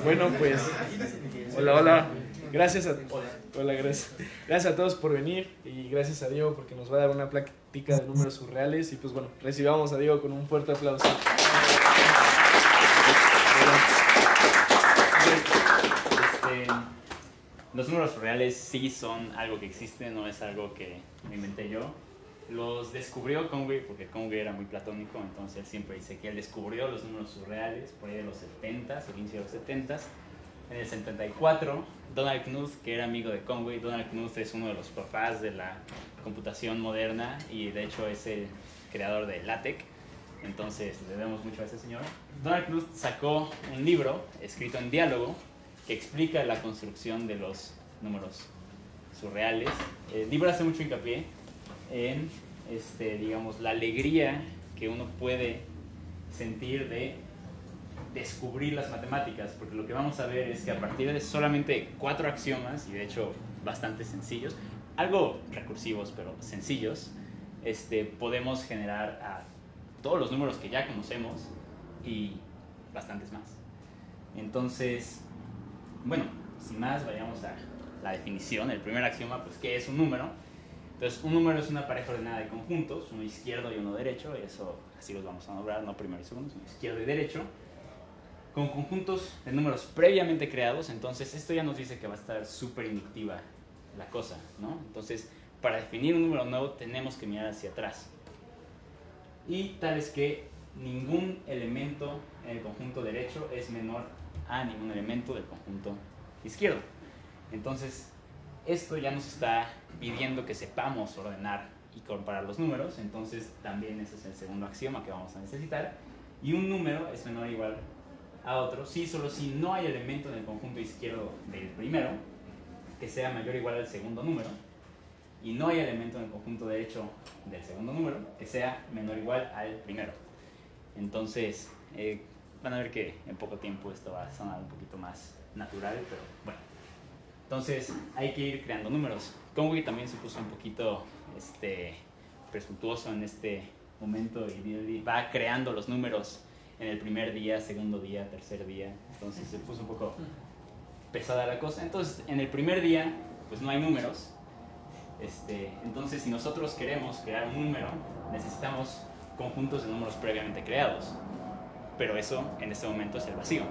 Bueno, pues, hola. Gracias a, hola, gracias a todos por venir y gracias a Diego porque nos va a dar una plática de números surreales y pues bueno, recibamos a Diego con un fuerte aplauso. Los números surreales sí son algo que existe, no es algo que me inventé yo. Los descubrió Conway porque Conway era muy platónico, entonces él siempre dice que él descubrió los números surreales por ahí de los 70s, el inicio de los 70s. En el 74, Donald Knuth, que era amigo de Conway, Donald Knuth es uno de los papás de la computación moderna y de hecho es el creador de LaTeX, entonces le debemos mucho a ese señor. Donald Knuth sacó un libro escrito en diálogo que explica la construcción de los números surreales. El libro hace mucho hincapié en digamos, la alegría que uno puede sentir de descubrir las matemáticas, porque lo que vamos a ver es que a partir de solamente 4 axiomas, y de hecho bastante sencillos, algo recursivos pero sencillos, podemos generar a todos los números que ya conocemos y bastantes más. Entonces, bueno, sin más, vayamos a la definición. El primer axioma, pues, ¿qué es un número? Entonces, un número es una pareja ordenada de conjuntos, uno izquierdo y uno derecho, y eso así los vamos a nombrar, no primero y segundo, sino izquierdo y derecho, con conjuntos de números previamente creados. Entonces esto ya nos dice que va a estar súper inductiva la cosa, ¿no? Entonces, para definir un número nuevo tenemos que mirar hacia atrás. Y tal es que ningún elemento en el conjunto derecho es menor a ningún elemento del conjunto izquierdo. Entonces, esto ya nos está pidiendo que sepamos ordenar y comparar los números. Entonces, también ese es el segundo axioma que vamos a necesitar. Y un número es menor o igual a otro, sí, solo si no hay elemento en el conjunto izquierdo del primero que sea mayor o igual al segundo número, y no hay elemento en el conjunto derecho del segundo número que sea menor o igual al primero. Entonces, van a ver que en poco tiempo esto va a sonar un poquito más natural, pero bueno. Entonces, hay que ir creando números. Conway también se puso un poquito presuntuoso en este momento y va creando los números en el primer día, segundo día, tercer día. Entonces se puso un poco pesada la cosa. Entonces, en el primer día, pues no hay números. Entonces, si nosotros queremos crear un número, necesitamos conjuntos de números previamente creados. Pero eso, en este momento, es el vacío.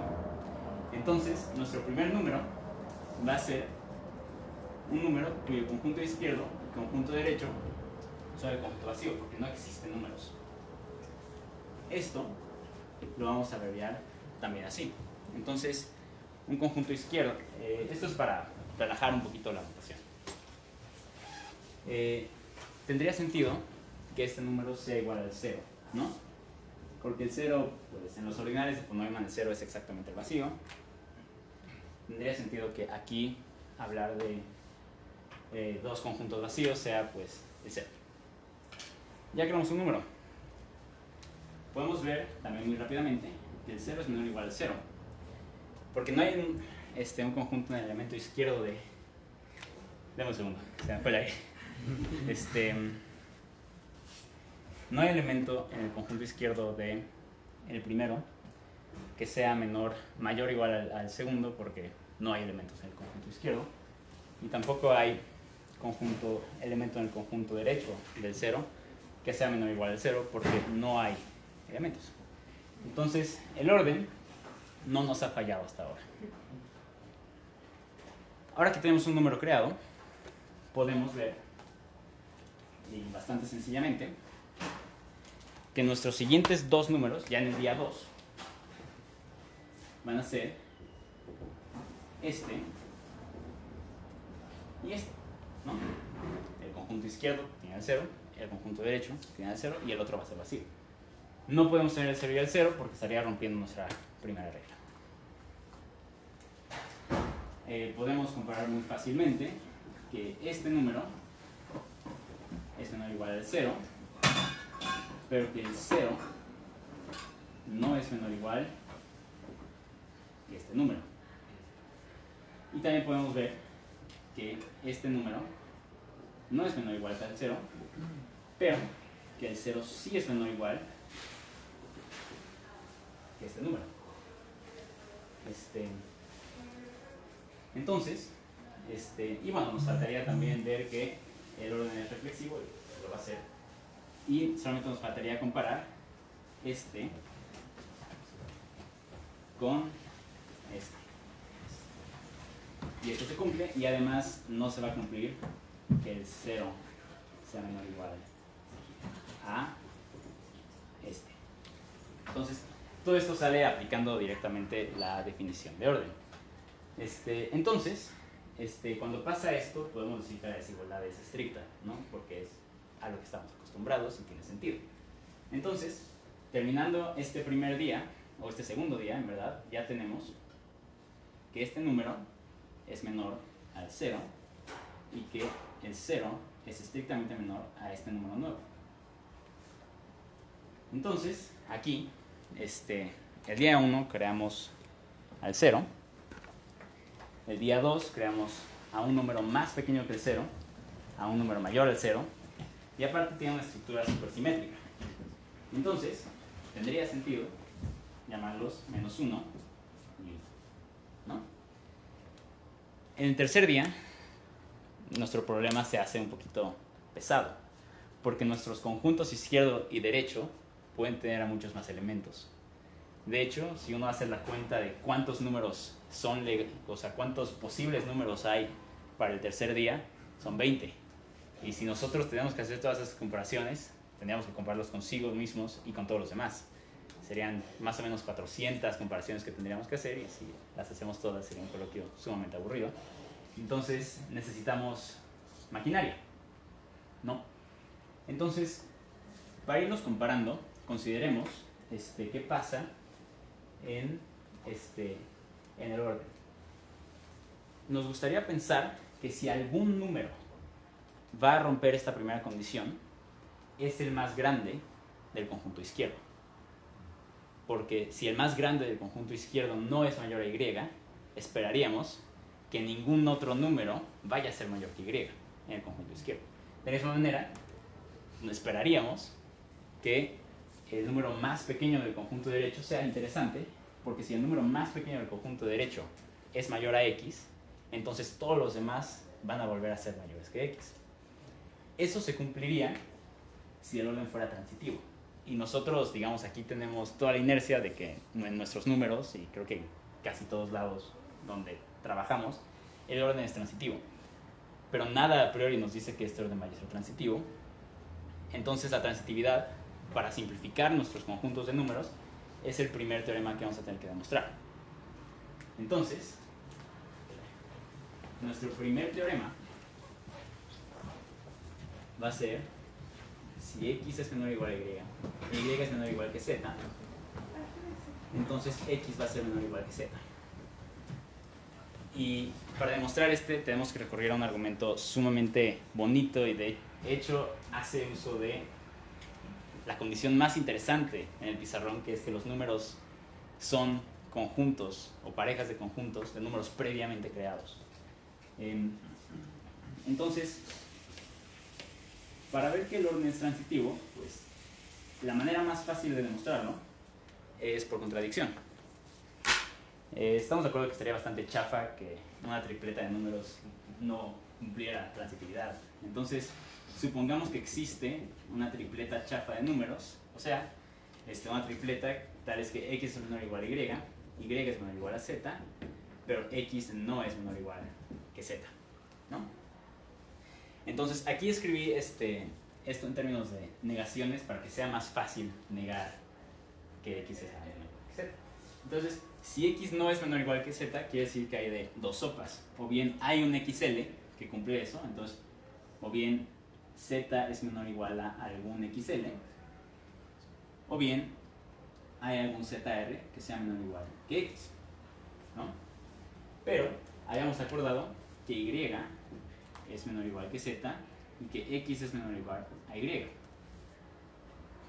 Entonces, nuestro primer número va a ser un número cuyo conjunto izquierdo y conjunto derecho son el conjunto vacío, porque no existen números. Esto lo vamos a abreviar también así. Entonces, un conjunto izquierdo, esto es para relajar un poquito la notación. Tendría sentido que este número sea igual al 0, ¿no? Porque el 0, pues en los ordinales de von Neumann el 0 es exactamente el vacío. Tendría sentido que aquí hablar de dos conjuntos vacíos sea pues el 0. Ya creamos un número. Podemos ver también muy rápidamente que el 0 es menor o igual al 0. Porque no hay un conjunto en el elemento izquierdo de... Dame un segundo, se me fue el aire. No hay elemento en el conjunto izquierdo de el primero que sea mayor o igual al segundo, porque no hay elementos en el conjunto izquierdo. Y tampoco hay elemento en el conjunto derecho del 0 que sea menor o igual al 0, porque no hay elementos. Entonces, el orden no nos ha fallado hasta ahora. Ahora que tenemos un número creado, podemos ver, y bastante sencillamente, que nuestros siguientes dos números, ya en el día 2, van a ser este y este, ¿no? El conjunto izquierdo tiene el 0, el conjunto derecho tiene el 0 y el otro va a ser vacío. No podemos tener el 0 y el 0 porque estaría rompiendo nuestra primera regla. Podemos comparar muy fácilmente que este número es menor o igual al 0, pero que el 0 no es menor o igual que este número. Y también podemos ver que este número no es menor o igual que el 0, pero que el 0 sí es menor o igual que este número. Entonces, y bueno, nos faltaría también ver que el orden es reflexivo, y lo va a hacer. Y solamente nos faltaría comparar este con este. Y esto se cumple, y además no se va a cumplir que el 0 sea menor o igual a este. Entonces, todo esto sale aplicando directamente la definición de orden. Entonces, cuando pasa esto, podemos decir que la desigualdad es estricta, ¿no? Porque es a lo que estamos acostumbrados y tiene sentido. Entonces, terminando este primer día, o este segundo día, en verdad, ya tenemos que este número es menor al 0 y que el 0 es estrictamente menor a este número nuevo. Entonces, aquí, el día 1 creamos al 0, el día 2 creamos a un número más pequeño que el 0, a un número mayor al 0, y aparte tiene una estructura supersimétrica. Entonces, tendría sentido llamarlos menos 1 y 1, ¿no? En el tercer día, nuestro problema se hace un poquito pesado, porque nuestros conjuntos izquierdo y derecho pueden tener a muchos más elementos. De hecho, si uno hace la cuenta de cuántos números son, o sea, cuántos posibles números hay para el tercer día, son 20. Y si nosotros tenemos que hacer todas esas comparaciones, tendríamos que compararlos consigo mismos y con todos los demás. Serían más o menos 400 comparaciones que tendríamos que hacer, y si las hacemos todas sería un coloquio sumamente aburrido. Entonces necesitamos maquinaria, ¿no? Entonces, para irnos comparando, consideremos qué pasa en el orden. Nos gustaría pensar que si algún número va a romper esta primera condición, es el más grande del conjunto izquierdo. Porque si el más grande del conjunto izquierdo no es mayor a y, esperaríamos que ningún otro número vaya a ser mayor que y en el conjunto izquierdo. De la misma manera, esperaríamos que el número más pequeño del conjunto derecho sea interesante, porque si el número más pequeño del conjunto derecho es mayor a x, entonces todos los demás van a volver a ser mayores que x. Eso se cumpliría si el orden fuera transitivo. Y nosotros, digamos, aquí tenemos toda la inercia de que en nuestros números, y creo que en casi todos lados donde trabajamos, el orden es transitivo. Pero nada a priori nos dice que este orden vaya a ser transitivo. Entonces la transitividad, para simplificar nuestros conjuntos de números, es el primer teorema que vamos a tener que demostrar. Entonces, nuestro primer teorema va a ser si x es menor o igual a y es menor o igual que z, entonces x va a ser menor o igual que z. Y para demostrar tenemos que recurrir a un argumento sumamente bonito, y de hecho hace uso de la condición más interesante en el pizarrón, que es que los números son conjuntos o parejas de conjuntos de números previamente creados. Entonces, para ver que el orden es transitivo, pues la manera más fácil de demostrarlo es por contradicción. Estamos de acuerdo que estaría bastante chafa que una tripleta de números no cumpliera transitividad. Entonces, supongamos que existe una tripleta chafa de números, o sea, una tripleta tal es que x es menor o igual a y es menor o igual a z, pero x no es menor o igual que z, ¿no? Entonces, aquí escribí esto en términos de negaciones para que sea más fácil negar que x es menor o igual que z. Entonces, si x no es menor o igual que z, quiere decir que hay de dos sopas. O bien hay un xl que cumple eso, entonces, o bien z es menor o igual a algún xl, o bien hay algún zr que sea menor o igual que x, ¿no? Pero habíamos acordado que y es menor o igual que z y que x es menor o igual a y.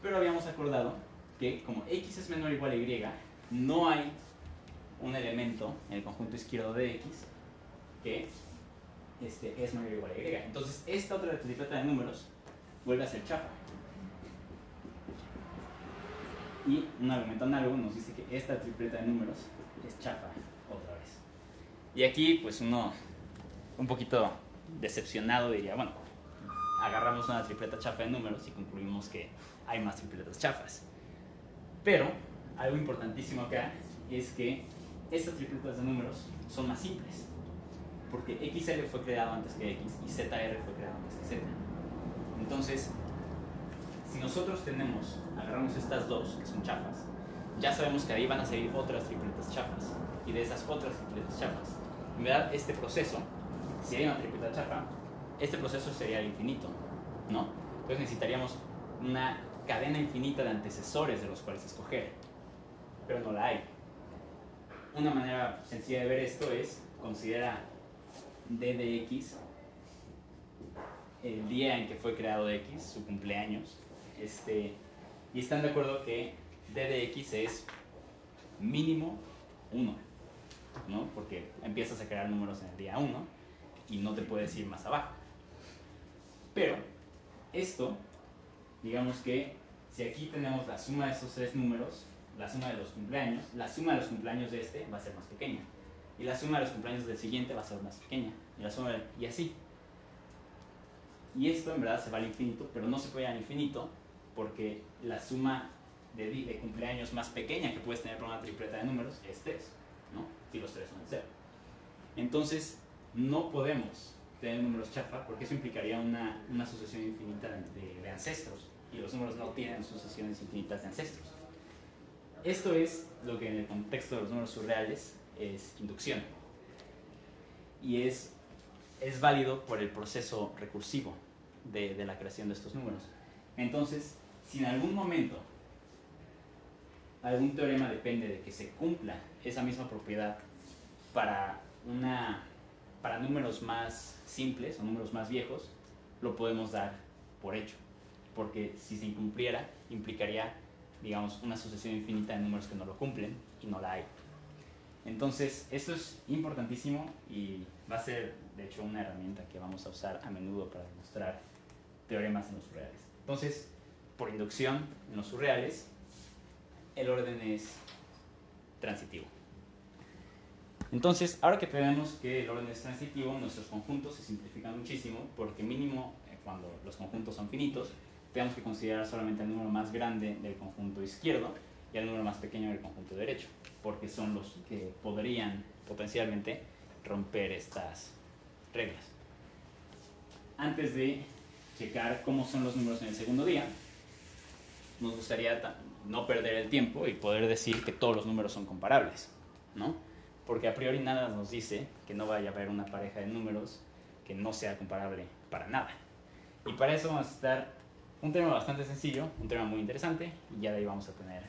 Pero habíamos acordado que como x es menor o igual a y, no hay un elemento en el conjunto izquierdo de x que es menor o igual a y. Entonces esta otra tripleta de números vuelve a ser chafa. Y un argumento análogo nos dice que esta tripleta de números es chafa otra vez. Y aquí, pues uno, un poquito decepcionado, diría, bueno, agarramos una tripleta chafa de números y concluimos que hay más tripletas chafas. Pero, algo importantísimo acá es que estas tripletas de números son más simples. Porque XL fue creado antes que X y ZR fue creado antes que Z. Entonces, si nosotros agarramos estas dos, que son chafas, ya sabemos que ahí van a salir otras tripletas chafas. Y de esas otras tripletas chafas, en verdad, este proceso, si hay una tripleta chafa, este proceso sería el infinito, ¿no? Entonces necesitaríamos una cadena infinita de antecesores de los cuales escoger, pero no la hay. Una manera sencilla de ver esto es, considera D de X el día en que fue creado X, su cumpleaños, y están de acuerdo que D de X es mínimo 1, ¿no? Porque empiezas a crear números en el día 1 y no te puedes ir más abajo. Pero esto, digamos que si aquí tenemos la suma de estos tres números, la suma de los cumpleaños, la suma de los cumpleaños de este va a ser más pequeña. Y la suma de los cumpleaños del siguiente va a ser más pequeña. Y así. Y esto en verdad se va al infinito, pero no se puede ir al infinito porque la suma de cumpleaños más pequeña que puedes tener para una tripleta de números es 3, ¿no? Si los 3 son 0. Entonces, no podemos tener números chafa porque eso implicaría una sucesión infinita de ancestros. Y los números no tienen sucesiones infinitas de ancestros. Esto es lo que en el contexto de los números surreales es inducción. Y es válido por el proceso recursivo de la creación de estos números. Entonces, si en algún momento algún teorema depende de que se cumpla esa misma propiedad para números más simples o números más viejos, lo podemos dar por hecho. Porque si se incumpliera, implicaría, digamos, una sucesión infinita de números que no lo cumplen y no la hay. Entonces, esto es importantísimo y va a ser, de hecho, una herramienta que vamos a usar a menudo para demostrar teoremas en los surreales. Entonces, por inducción, en los surreales, el orden es transitivo. Entonces, ahora que tenemos que el orden es transitivo, nuestros conjuntos se simplifican muchísimo porque mínimo, cuando los conjuntos son finitos, tenemos que considerar solamente el número más grande del conjunto izquierdo y el número más pequeño del conjunto derecho, porque son los que podrían potencialmente romper estas reglas. Antes de checar cómo son los números en el segundo día, nos gustaría no perder el tiempo y poder decir que todos los números son comparables, ¿no? Porque a priori nada nos dice que no vaya a haber una pareja de números que no sea comparable para nada. Y para eso vamos a estar un tema bastante sencillo, un tema muy interesante, y ya de ahí vamos a tener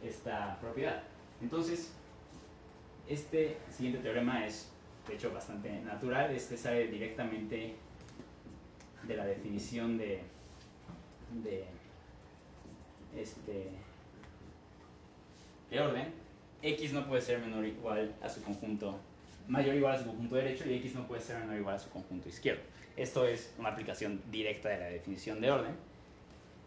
esta propiedad. Entonces, este siguiente teorema es, de hecho, bastante natural. Sale directamente de la definición de orden. X no puede ser menor o igual a su conjunto, mayor o igual a su conjunto derecho, y X no puede ser menor o igual a su conjunto izquierdo. Esto es una aplicación directa de la definición de orden.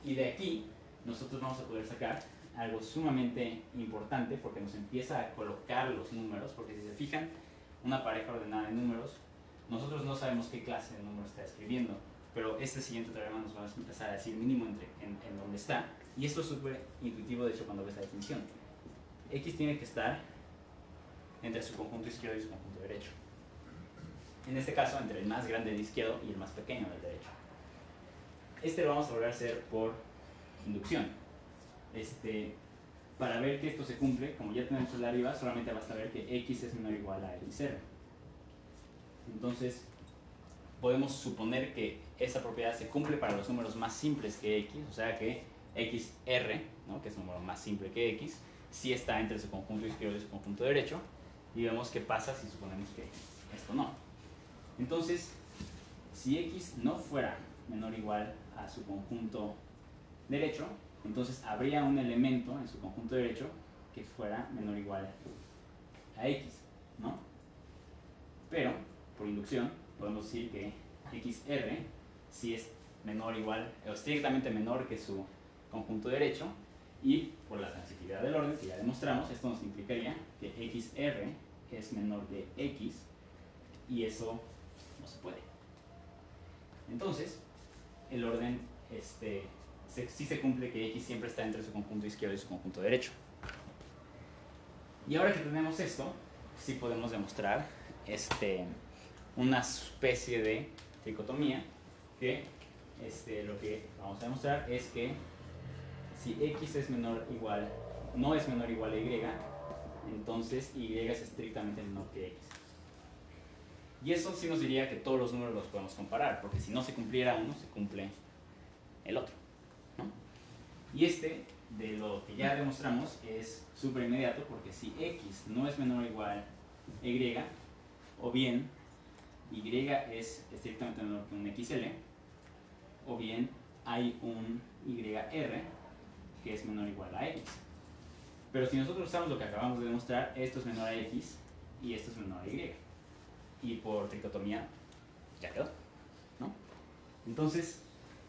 Y de aquí nosotros vamos a poder sacar algo sumamente importante porque nos empieza a colocar los números, porque si se fijan, una pareja ordenada de números, nosotros no sabemos qué clase de número está escribiendo, pero este siguiente teorema nos va a empezar a decir mínimo en dónde está, y esto es súper intuitivo de hecho cuando ves la definición. X tiene que estar entre su conjunto izquierdo y su conjunto derecho. En este caso, entre el más grande del izquierdo y el más pequeño del derecho. Lo vamos a volver a hacer por inducción. Para ver que esto se cumple, como ya tenemos el de arriba, solamente basta ver que X es menor o igual a XR. Entonces, podemos suponer que esa propiedad se cumple para los números más simples que X, o sea que XR, ¿no? Que es un número más simple que X, sí está entre su conjunto izquierdo y su conjunto derecho, y vemos qué pasa si suponemos que esto no. Entonces, si X no fuera menor o igual a su conjunto derecho, entonces habría un elemento en su conjunto derecho que fuera menor o igual a X, ¿no? Pero, por inducción, podemos decir que XR sí es menor o igual, o estrictamente menor que su conjunto derecho, y por la transitividad del orden, que ya demostramos, esto nos implicaría que XR es menor de x, y eso no se puede. Entonces, el orden sí se cumple que x siempre está entre su conjunto izquierdo y su conjunto derecho. Y ahora que tenemos esto, sí podemos demostrar una especie de dicotomía que lo que vamos a demostrar es que si x es menor igual, no es menor igual a y, entonces y es estrictamente menor que x. Y eso sí nos diría que todos los números los podemos comparar, porque si no se cumpliera uno, se cumple el otro, ¿no? Y de lo que ya demostramos, es súper inmediato, porque si x no es menor o igual a y, o bien y es estrictamente menor que un xl, o bien hay un yr que es menor o igual a x. Pero si nosotros usamos lo que acabamos de demostrar, esto es menor a x y esto es menor a y. Y por tricotomía ya quedó, ¿no? Entonces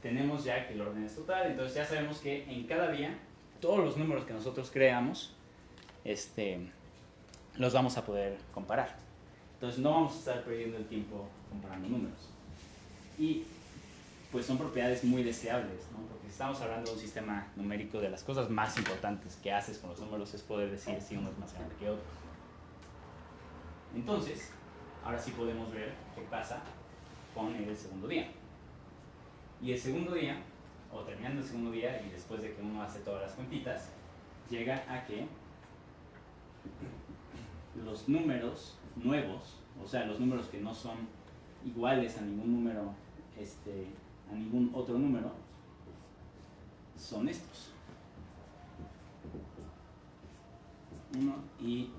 tenemos ya que el orden es total, entonces ya sabemos que en cada día todos los números que nosotros creamos los vamos a poder comparar. Entonces no vamos a estar perdiendo el tiempo comparando números. Y pues son propiedades muy deseables, ¿no? Porque si estamos hablando de un sistema numérico, de las cosas más importantes que haces con los números es poder decir si uno es más grande que otro. Entonces, ahora sí podemos ver qué pasa con el segundo día. Y el segundo día, o terminando el segundo día y después de que uno hace todas las cuentitas, llega a que los números nuevos, o sea, los números que no son iguales a ningún número, a ningún otro número, son estos. 1 y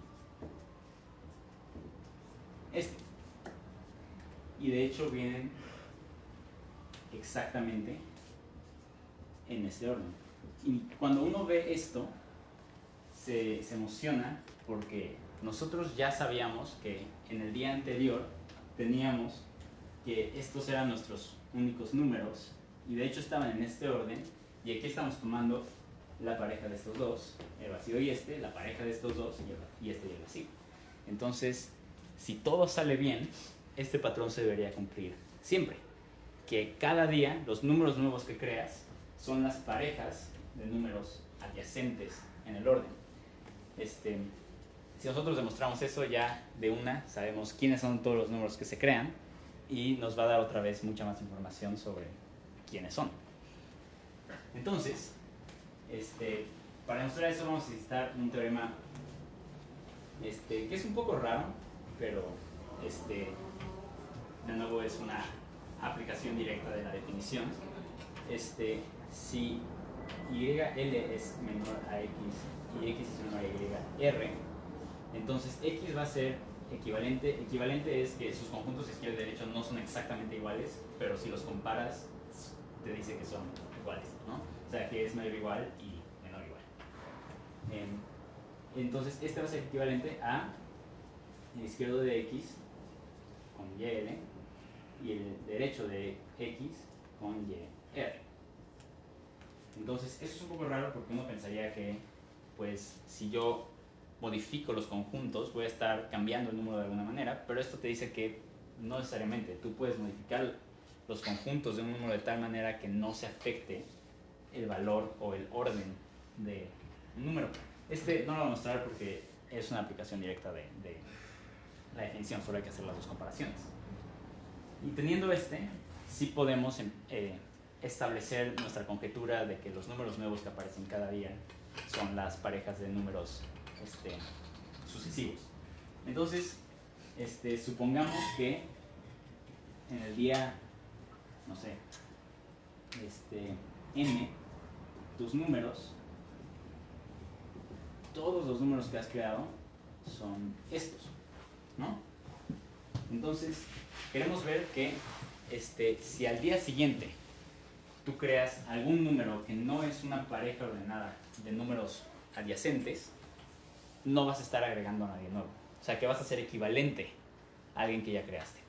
y de hecho vienen exactamente en este orden. Y cuando uno ve esto, se emociona porque nosotros ya sabíamos que en el día anterior teníamos que estos eran nuestros únicos números y de hecho estaban en este orden, y aquí estamos tomando la pareja de estos dos, el vacío y la pareja de estos dos y el vacío. Entonces, si todo sale bien, este patrón se debería cumplir siempre. Que cada día los números nuevos que creas son las parejas de números adyacentes en el orden. Si nosotros demostramos eso, ya de una sabemos quiénes son todos los números que se crean y nos va a dar otra vez mucha más información sobre quiénes son. Entonces, para demostrar eso vamos a necesitar un teorema que es un poco raro, pero de nuevo es una aplicación directa de la definición. Si YL es menor a X y X es menor a Y, R, entonces X va a ser equivalente. Equivalente es que sus conjuntos izquierdo y derecho no son exactamente iguales, pero si los comparas, te dice que son iguales, ¿no? O sea, que es mayor o igual y menor o igual. Entonces, va a ser equivalente a el izquierdo de X con YL y el derecho de X con YR. Entonces, eso es un poco raro porque uno pensaría que, pues, si yo modifico los conjuntos, voy a estar cambiando el número de alguna manera, pero esto te dice que no necesariamente. Tú puedes modificar los conjuntos de un número de tal manera que no se afecte el valor o el orden de un número. No lo voy a mostrar porque es una aplicación directa de la definición, solo hay que hacer las dos comparaciones. Y teniendo sí podemos establecer nuestra conjetura de que los números nuevos que aparecen cada día son las parejas de números sucesivos. Entonces, supongamos que en el día, no sé, n, tus números, todos los números que has creado son estos, ¿no? Entonces, queremos ver que si al día siguiente tú creas algún número que no es una pareja ordenada de números adyacentes, no vas a estar agregando a nadie nuevo. O sea, que vas a ser equivalente a alguien que ya creaste.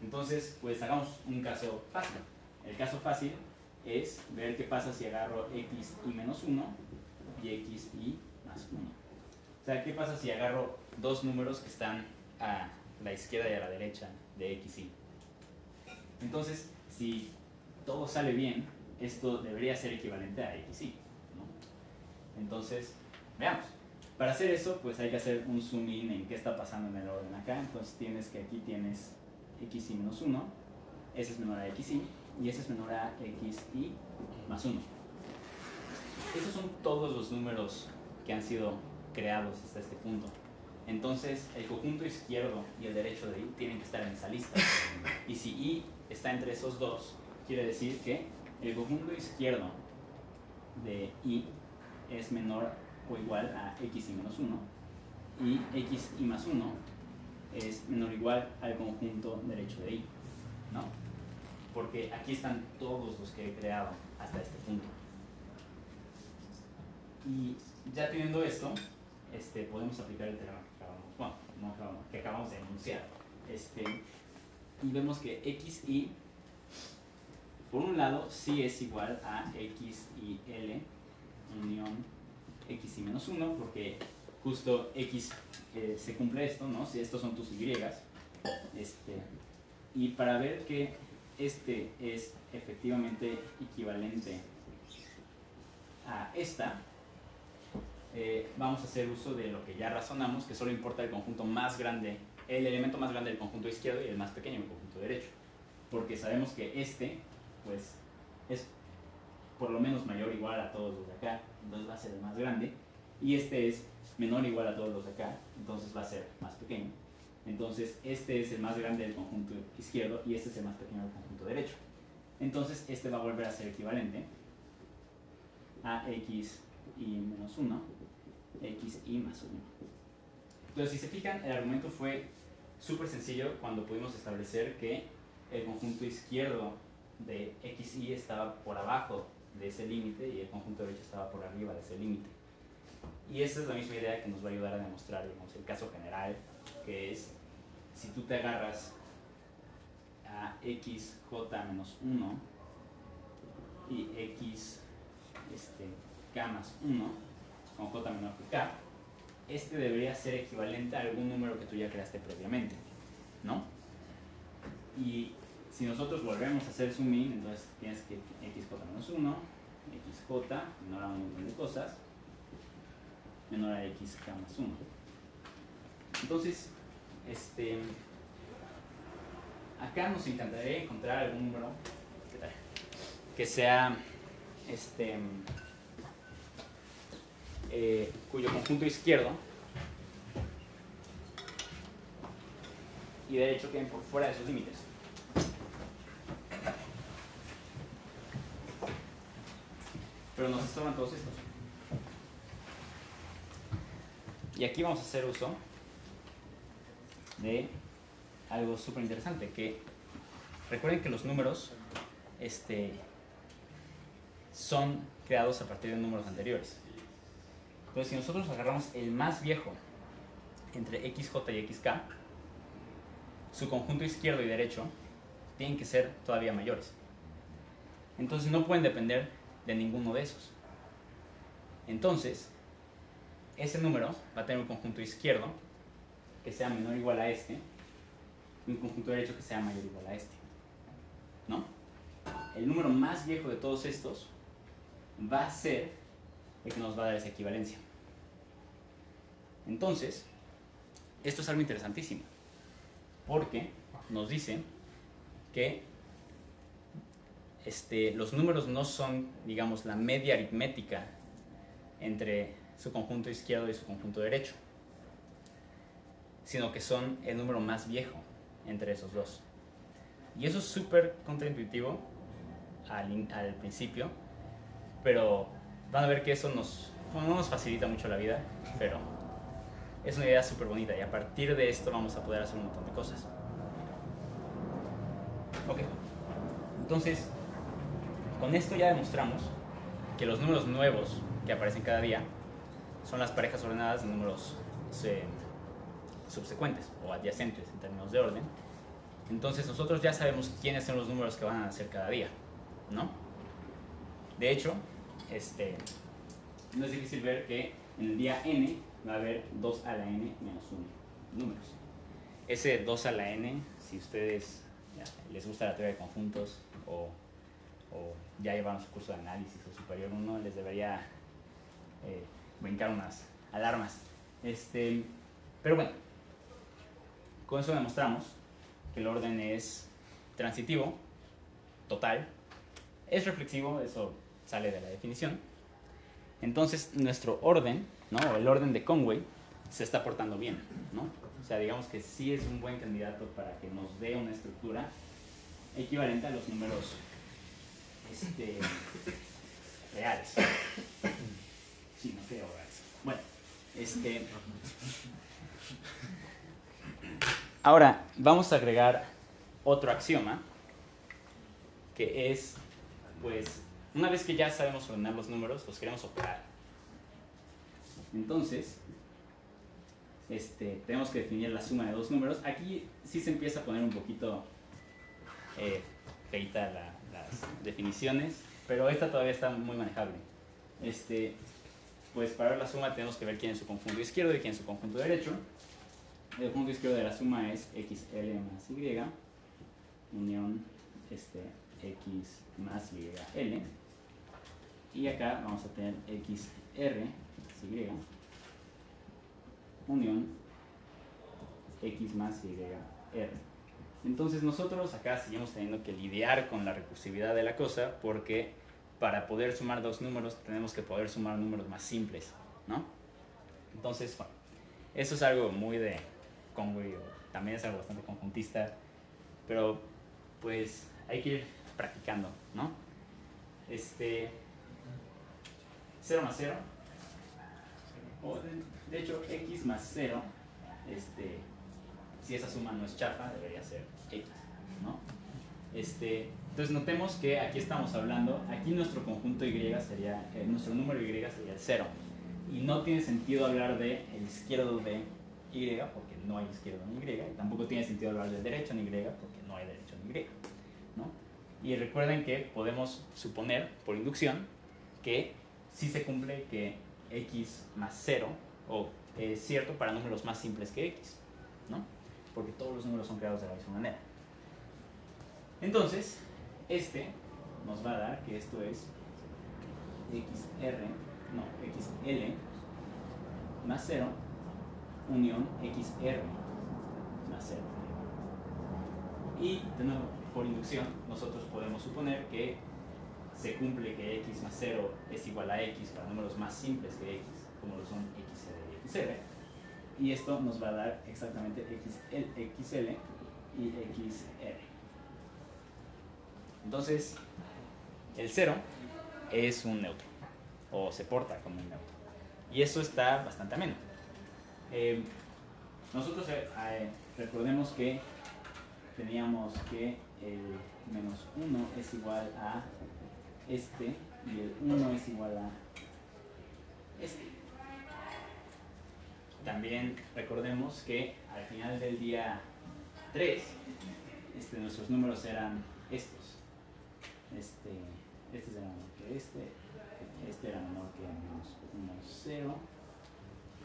Entonces, pues hagamos un caso fácil. El caso fácil es ver qué pasa si agarro x y menos 1 y x y más 1. O sea, ¿qué pasa si agarro dos números que están a la izquierda y a la derecha de x, y. Entonces, si todo sale bien, esto debería ser equivalente a x, y, ¿no? Entonces, veamos. Para hacer eso, pues hay que hacer un zoom in en qué está pasando en el orden acá. Entonces tienes que aquí tienes x, y menos 1, ese es menor a x, y ese es menor a x, y más 1. Esos son todos los números que han sido creados hasta este punto. Entonces, el conjunto izquierdo y el derecho de y tienen que estar en esa lista. Y si y está entre esos dos, quiere decir que el conjunto izquierdo de y es menor o igual a x, y menos 1, y x, y más 1 es menor o igual al conjunto derecho de y, ¿no? Porque aquí están todos los que he creado hasta este punto. Y ya teniendo esto, podemos aplicar el teorema que acabamos de enunciar. Y vemos que x, y, por un lado, sí es igual a x, y l unión x, y menos 1, porque justo x se cumple esto, ¿no? Si estos son tus y. Y para ver que este es efectivamente equivalente a esta, vamos a hacer uso de lo que ya razonamos, que solo importa el conjunto más grande, el elemento más grande del conjunto izquierdo y el más pequeño del conjunto derecho. Porque sabemos que pues, es por lo menos mayor o igual a todos los de acá, entonces va a ser el más grande. Y este es menor o igual a todos los de acá, entonces va a ser más pequeño. Entonces este es el más grande del conjunto izquierdo y este es el más pequeño del conjunto derecho. Entonces este va a volver a ser equivalente a x, y menos 1, x, y más 1. Entonces, si se fijan, el argumento fue súper sencillo cuando pudimos establecer que el conjunto izquierdo de x, y estaba por abajo de ese límite y el conjunto derecho estaba por arriba de ese límite. Y esa es la misma idea que nos va a ayudar a demostrar, digamos, el caso general, que es si tú te agarras a xj menos 1 y x k más 1 con j menor que k, debería ser equivalente a algún número que tú ya creaste previamente, ¿no? Y si nosotros volvemos a hacer zoom in, entonces tienes que xj menos 1, xj menor a un montón de cosas, menor a xk más 1. Entonces, acá nos encantaría encontrar algún número que sea cuyo conjunto izquierdo y derecho queden por fuera de sus límites. Pero nos estorban todos estos. Y aquí vamos a hacer uso de algo súper interesante, que recuerden que los números son creados a partir de números anteriores. Entonces, si nosotros agarramos el más viejo entre xj y xk, su conjunto izquierdo y derecho tienen que ser todavía mayores. Entonces, no pueden depender de ninguno de esos. Entonces, ese número va a tener un conjunto izquierdo que sea menor o igual a y un conjunto derecho que sea mayor o igual a ¿no? El número más viejo de todos estos va a ser el que nos va a dar esa equivalencia. Entonces, esto es algo interesantísimo, porque nos dice que los números no son, digamos, la media aritmética entre su conjunto izquierdo y su conjunto derecho, sino que son el número más viejo entre esos dos. Y eso es súper contraintuitivo al principio, pero van a ver que eso no nos facilita mucho la vida, pero es una idea súper bonita y a partir de esto vamos a poder hacer un montón de cosas. Ok, entonces con esto ya demostramos que los números nuevos que aparecen cada día son las parejas ordenadas de números subsecuentes o adyacentes en términos de orden. Entonces nosotros ya sabemos quiénes son los números que van a nacer cada día, ¿no? De hecho, no es difícil ver que en el día n va a haber 2 a la n menos 1 números. Ese 2 a la n, si ustedes les gusta la teoría de conjuntos o ya llevaron su curso de análisis o superior 1, les debería brincar unas alarmas. Pero bueno, con eso demostramos que el orden es transitivo, total, es reflexivo, eso sale de la definición. Entonces nuestro orden, ¿no? O el orden de Conway se está portando bien, ¿no? O sea, digamos que sí es un buen candidato para que nos dé una estructura equivalente a los números reales. Sí, no creo reales. Bueno, ahora vamos a agregar otro axioma que es, pues, una vez que ya sabemos ordenar los números, los queremos operar. Entonces, tenemos que definir la suma de dos números. Aquí sí se empieza a poner un poquito feita las definiciones, pero esta todavía está muy manejable. Pues para ver la suma tenemos que ver quién es su conjunto izquierdo y quién es su conjunto derecho. El conjunto izquierdo de la suma es xl más y unión x más yl. Y acá vamos a tener xr y unión x más yr. Entonces nosotros acá seguimos teniendo que lidiar con la recursividad de la cosa, porque para poder sumar dos números tenemos que poder sumar números más simples, ¿no? Entonces, bueno, eso es algo muy de Conway, también es algo bastante conjuntista, pero pues hay que ir practicando, ¿no? 0 más 0, o de hecho x más 0, si esa suma no es chafa, debería ser x, ¿no? Entonces notemos que aquí estamos hablando, aquí nuestro conjunto y sería, nuestro número y sería el 0, y no tiene sentido hablar de el izquierdo de y porque no hay izquierdo ni y, y tampoco tiene sentido hablar del derecho ni y porque no hay derecho ni y, ¿no? Y recuerden que podemos suponer por inducción que sí se cumple que x más 0 es cierto para números más simples que x, ¿no? Porque todos los números son creados de la misma manera. Entonces, nos va a dar que esto es xl más 0 unión xr más 0. Y de nuevo, por inducción, nosotros podemos suponer que se cumple que x más 0 es igual a x para números más simples que x, como lo son xl y xr. Y esto nos va a dar exactamente xl y xr. Entonces, el 0 es un neutro, o se porta como un neutro. Y eso está bastante ameno. Nosotros recordemos que teníamos que el menos 1 es igual a y el 1 es igual a También recordemos que al final del día 3, nuestros números eran estos. Este es menor que este era menor que menos 1, 0,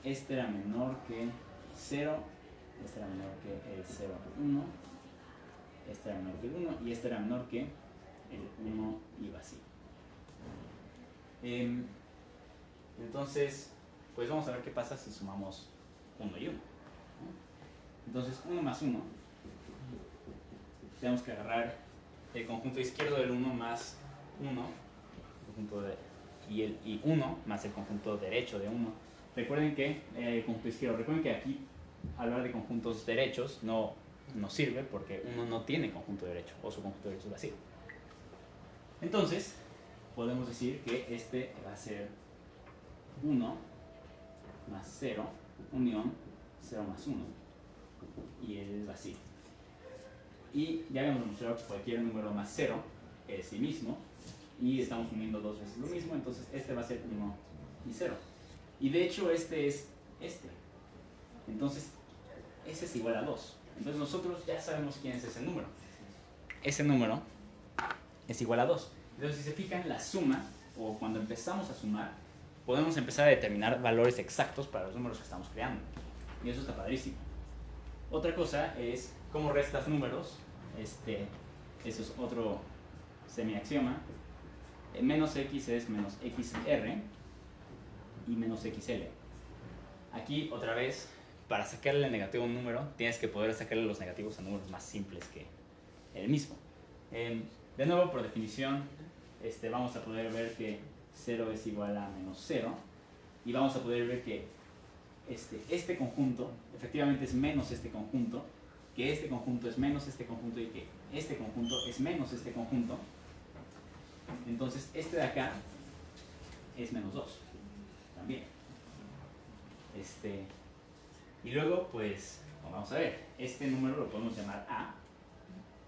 este era menor que 0, este era menor que el 0, 1, este era menor que el 1 y este era menor que el 1 y vacío. Entonces, pues vamos a ver qué pasa si sumamos 1 y 1. Entonces, 1 más 1, tenemos que agarrar el conjunto izquierdo del 1 más 1, y 1 más el conjunto derecho de 1. Recuerden que recuerden que aquí hablar de conjuntos derechos no sirve porque 1 no tiene conjunto derecho o su conjunto derecho es vacío. Entonces, podemos decir que este va a ser 1 más 0 unión 0 más 1 y es vacío. Y ya habíamos demostrado que cualquier número más 0 es sí mismo y estamos uniendo dos veces lo mismo, entonces este va a ser 1 y 0. Y de hecho este es entonces ese es igual a 2. Entonces nosotros ya sabemos quién es ese número. Ese número es igual a 2. Entonces si se fijan, la suma, o cuando empezamos a sumar, podemos empezar a determinar valores exactos para los números que estamos creando. Y eso está padrísimo. Otra cosa es cómo restas números. Eso es otro semiaxioma. Menos x es menos xr y menos xl. Aquí, otra vez, para sacarle el negativo a un número, tienes que poder sacarle los negativos a números más simples que el mismo. De nuevo, por definición, vamos a poder ver que 0 es igual a menos 0. Y vamos a poder ver que este conjunto, efectivamente es menos este conjunto, que este conjunto es menos este conjunto y que este conjunto es menos este conjunto. Entonces, este de acá es menos 2 también. Y luego, pues, vamos a ver, este número lo podemos llamar A,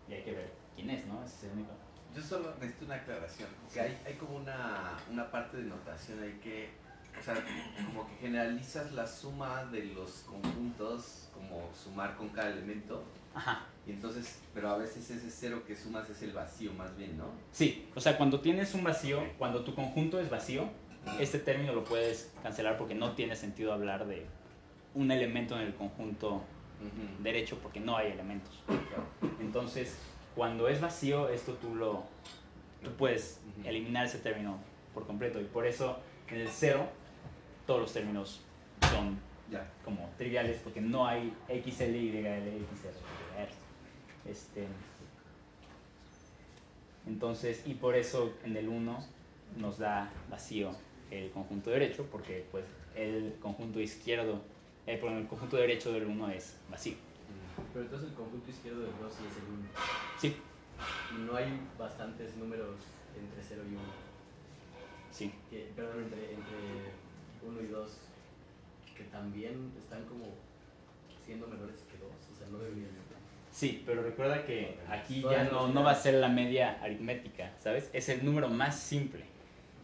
y hay que ver quién es, ¿no? Ese es el único. Yo solo necesito una aclaración, que hay como una parte de notación ahí que, o sea, como que generalizas la suma de los conjuntos, como sumar con cada elemento. Ajá. Y entonces, pero a veces ese cero que sumas es el vacío más bien, ¿no? Sí, o sea, cuando tienes un vacío, cuando tu conjunto es vacío, este término lo puedes cancelar porque no tiene sentido hablar de un elemento en el conjunto derecho porque no hay elementos. Entonces, cuando es vacío, esto tú puedes eliminar ese término por completo y por eso en el cero todos los términos son como triviales porque no hay XL, YL, XR. Entonces, y por eso en el 1 nos da vacío el conjunto derecho porque pues el conjunto izquierdo, perdón, el conjunto derecho del 1 es vacío. Pero entonces el conjunto izquierdo del 2 sí es el 1. Sí. Y no hay bastantes números entre 0 y 1. Sí. Perdón, entre 1 y 2 que también están como siendo menores que 2. O sea, no deberían ser. Sí, pero recuerda que aquí ya no va a ser la media aritmética, ¿sabes? Es el número más simple.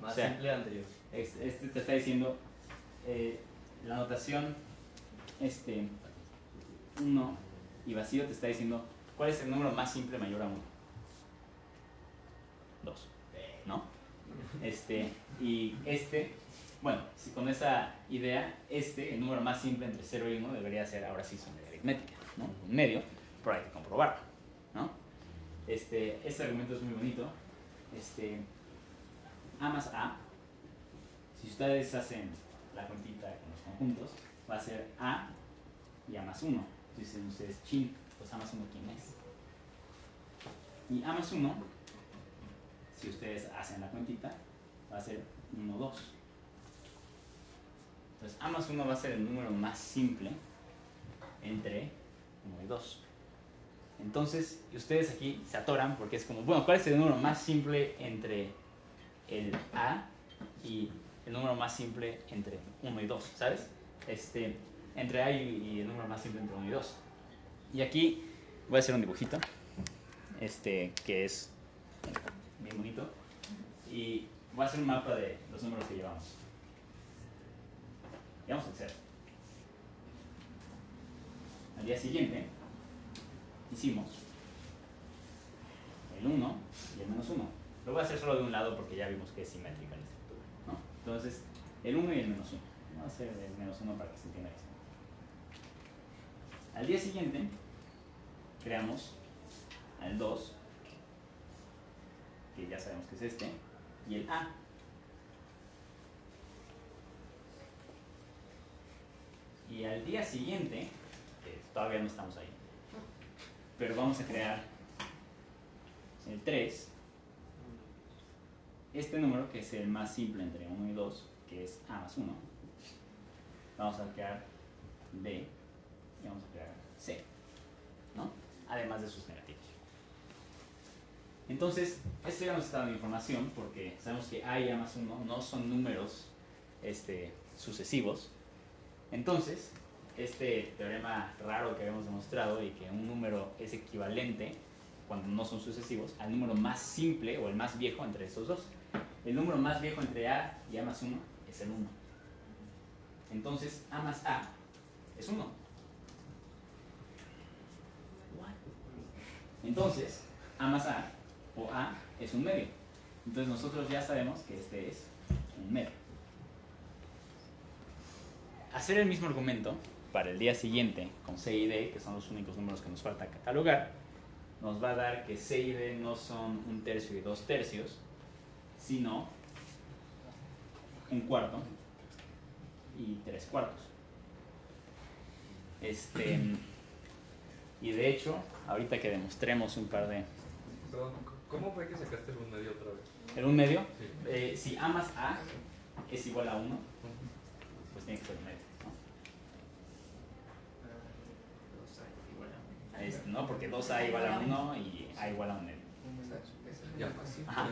Más simple anterior. Este te está diciendo la notación 1 y vacío te está diciendo cuál es el número más simple mayor a 1. 2, ¿no? Y bueno, si con esa idea, el número más simple entre 0 y 1 debería ser ahora sí su media aritmética, ¿no? Un medio, pero hay que comprobarlo, ¿no? Este argumento es muy bonito. A más A, si ustedes hacen la cuentita con los conjuntos, va a ser A y A más 1. Dicen ustedes, chin, pues A más 1, ¿quién es? Y A más 1, si ustedes hacen la cuentita, va a ser 1, 2. Entonces, A más 1 va a ser el número más simple entre 1 y 2. Entonces, ustedes aquí se atoran porque es como, bueno, ¿cuál es el número más simple entre el A y el número más simple entre 1 y 2? ¿Sabes? Entre A y el número más simple entre 1 y 2. Y aquí voy a hacer un dibujito, que es bien bonito. Y voy a hacer un mapa de los números que llevamos. Y vamos a hacer. Al día siguiente hicimos el 1 y el menos 1. Lo voy a hacer solo de un lado porque ya vimos que es simétrica la estructura, ¿no? Entonces, el 1 y el menos 1. Voy a hacer el menos 1 para que se entienda esto. Al día siguiente creamos al 2, que ya sabemos que es y el A. Y al día siguiente, que todavía no estamos ahí, pero vamos a crear el 3, este número que es el más simple entre 1 y 2, que es A más 1. Vamos a crear B y vamos a crear C, ¿no? Además de sus negativos. Entonces, esto ya nos está dando información porque sabemos que A y A más 1 no son números sucesivos. Entonces, este teorema raro que habíamos demostrado y que un número es equivalente cuando no son sucesivos al número más simple o el más viejo entre estos dos. El número más viejo entre A y A más 1 es el 1. Entonces, A más A es 1. Entonces, A más A o A es un medio. Entonces nosotros ya sabemos que este es un medio. hacer el mismo argumento para el día siguiente con C y D, que son los únicos números que nos falta catalogar, nos va a dar que C y D no son 1/3 y 2/3, sino 1/4 y 3/4. Y de hecho, ahorita que demostremos un par de... Perdón, ¿cómo fue que sacaste el 1 medio otra vez? ¿El 1 medio? Sí. Si A más A es igual a 1, pues tiene que ser 1 medio, ¿no? ¿No? Porque 2A igual a 1 y A igual a 1 medio. Ya. Ajá.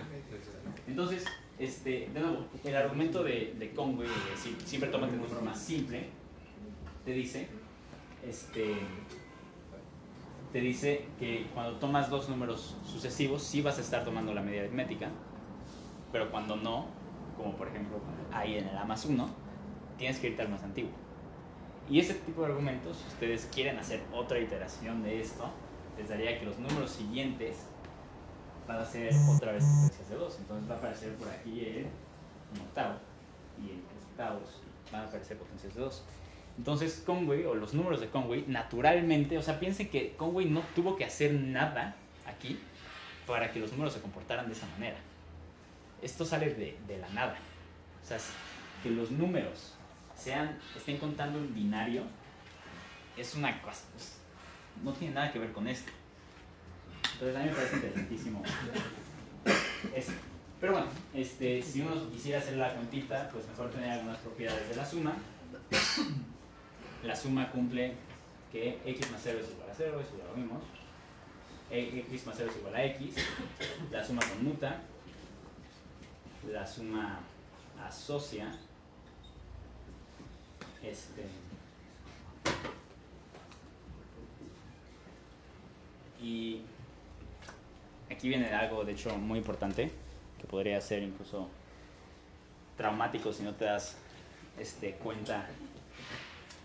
Entonces, de nuevo, el argumento de Conway, de decir, siempre tómate el número más simple, te dice que cuando tomas dos números sucesivos, sí vas a estar tomando la media aritmética, pero cuando no, como por ejemplo ahí en el A más 1, tienes que irte al más antiguo. Y ese tipo de argumentos, si ustedes quieren hacer otra iteración de esto, les daría que los números siguientes van a ser otra vez potencias de 2. Entonces va a aparecer por aquí el 1/8 y el 3/8 van a aparecer potencias de 2. Entonces Conway, o los números de Conway, naturalmente, o sea, piensen que Conway no tuvo que hacer nada aquí para que los números se comportaran de esa manera. Esto sale de la nada. O sea, que los números estén contando en binario es una cosa, pues, no tiene nada que ver con esto. Entonces a mí me parece interesantísimo eso. Pero bueno, si uno quisiera hacer la cuentita, pues mejor tener algunas propiedades de la suma. La suma cumple que x más 0 es igual a 0, eso ya lo vimos. X más 0 es igual a x. La suma conmuta. La suma asocia. Y aquí viene algo, de hecho, muy importante, que podría ser incluso traumático si no te das cuenta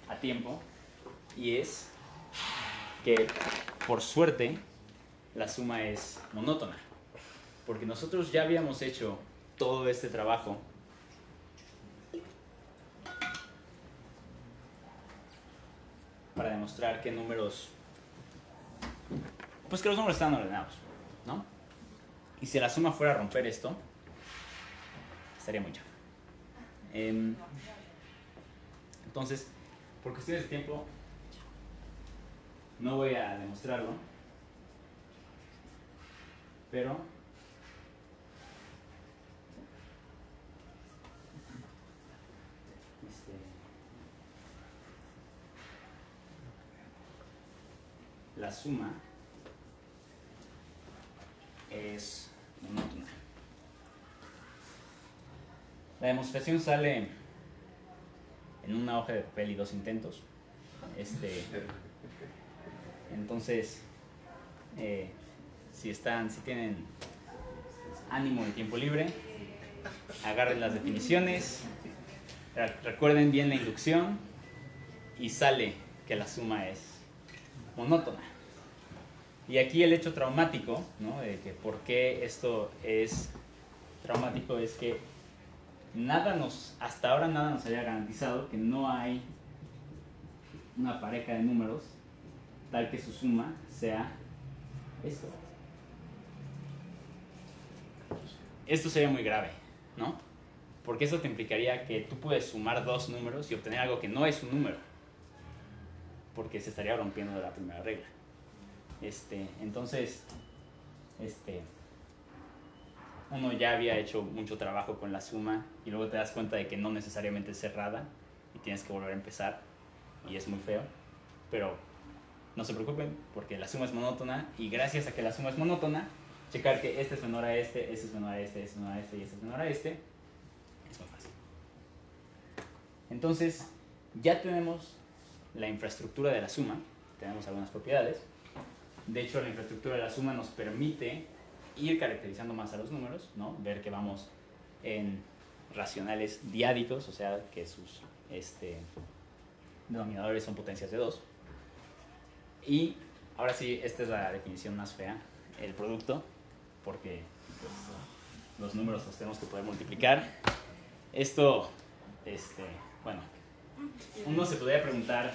a tiempo, y es que por suerte la suma es monótona, porque nosotros ya habíamos hecho todo este trabajo para demostrar que números, pues que los números están ordenados, ¿no? Y si la suma fuera a romper esto, estaría muy chafa. Entonces, por cuestiones de tiempo, no voy a demostrarlo, pero la suma es monótona. La demostración sale en una hoja de papel y 2 intentos. Entonces, si tienen ánimo de tiempo libre, agarren las definiciones, recuerden bien la inducción y sale que la suma es monótona. Y aquí el hecho traumático, ¿no? De que por qué esto es traumático es que hasta ahora nada nos haya garantizado que no hay una pareja de números tal que su suma sea esto. Esto sería muy grave, ¿no? Porque eso te implicaría que tú puedes sumar dos números y obtener algo que no es un número, porque se estaría rompiendo de la primera regla. Entonces, uno ya había hecho mucho trabajo con la suma y luego te das cuenta de que no necesariamente es cerrada y tienes que volver a empezar y es muy feo, pero no se preocupen porque la suma es monótona y gracias a que la suma es monótona, checar que este es menor a este es menor a este, este es menor a este y este es menor a este es muy fácil. Entonces ya tenemos la infraestructura de la suma, tenemos algunas propiedades. De hecho, la infraestructura de la suma nos permite ir caracterizando más a los números, ¿no? Ver que vamos en racionales diádicos, o sea, que sus denominadores son potencias de 2. Y ahora sí, esta es la definición más fea, el producto, porque pues, los números los tenemos que poder multiplicar. Esto, bueno, uno se podría preguntar